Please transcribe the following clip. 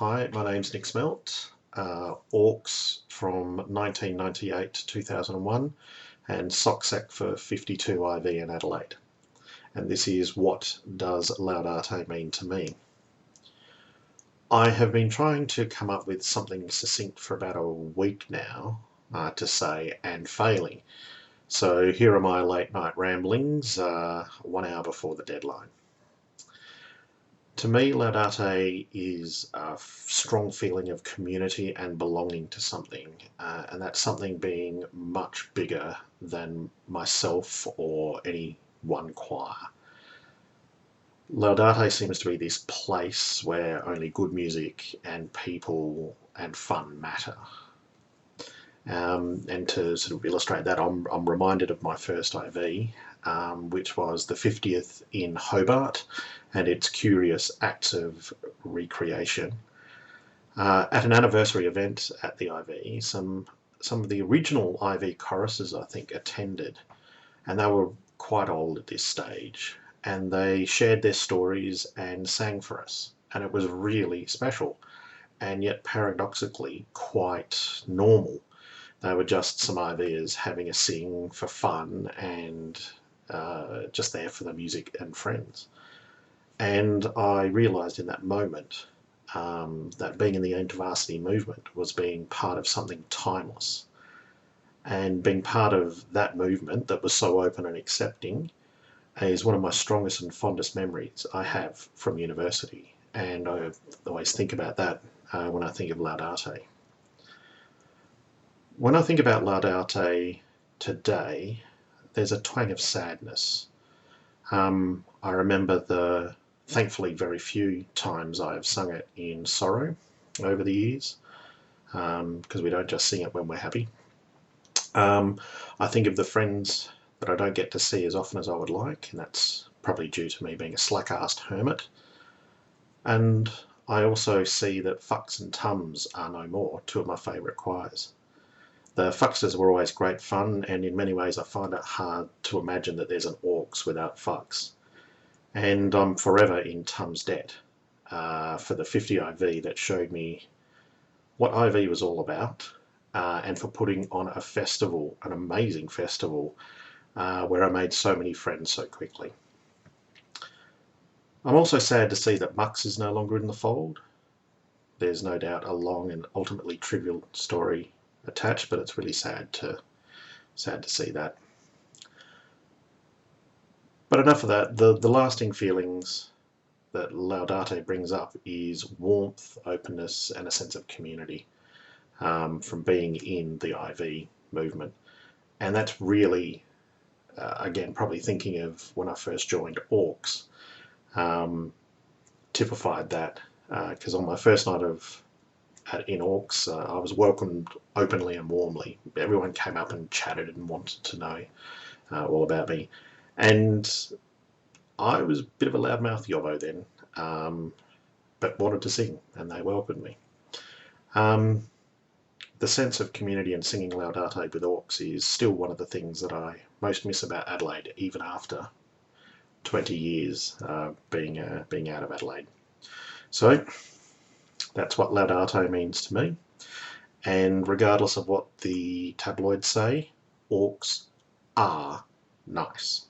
Hi, my name's Nic Smelt, Orcs from 1998 to 2001 and Socksack for 52 IV in Adelaide. And this is What Does Laudate Mean to Me? I have been trying to come up with something succinct for about a week now to say, and failing. So here are my late night ramblings 1 hour before the deadline. To me, Laudate is a strong feeling of community and belonging to something, and that something being much bigger than myself or any one choir. Laudate seems to be this place where only good music and people and fun matter. And to sort of illustrate that, I'm reminded of my first IV, which was the 50th in Hobart, and its curious acts of recreation. At an anniversary event at the IV, some of the original IV choruses, I think, attended, and they were quite old at this stage, and they shared their stories and sang for us, and it was really special, and yet paradoxically quite normal. They were just some IVers having a sing for fun and just there for the music and friends. And I realised in that moment that being in the InterVarsity movement was being part of something timeless. And being part of that movement that was so open and accepting is one of my strongest and fondest memories I have from university. And I always think about that when I think of Laudate. When I think about Laudate today, there's a twang of sadness. I remember the thankfully very few times I have sung it in sorrow over the years, because we don't just sing it when we're happy. I think of the friends that I don't get to see as often as I would like, and that's probably due to me being a slack-assed hermit. And I also see that Fucks and Tums are no more, two of my favourite choirs. The Fucksters were always great fun, and in many ways I find it hard to imagine that there's an Orcs without Fucks. And I'm forever in Tums' debt for the 50 IV that showed me what IV was all about, and for putting on a festival, an amazing festival, where I made so many friends so quickly. I'm also sad to see that Mux is no longer in the fold. There's no doubt a long and ultimately trivial story attached, but it's really sad to see that. But enough of that. The lasting feelings that Laudate brings up is warmth, openness, and a sense of community from being in the IV movement. And that's really, again, probably thinking of when I first joined Orcs, typified that, because on my first night in Orcs, I was welcomed openly and warmly. Everyone came up and chatted and wanted to know all about me. And I was a bit of a loudmouth yobbo then, but wanted to sing, and they welcomed me. The sense of community and singing Laudate with Orcs is still one of the things that I most miss about Adelaide, even after 20 years being out of Adelaide. So that's what Laudate means to me, and regardless of what the tabloids say, Orcs are nice.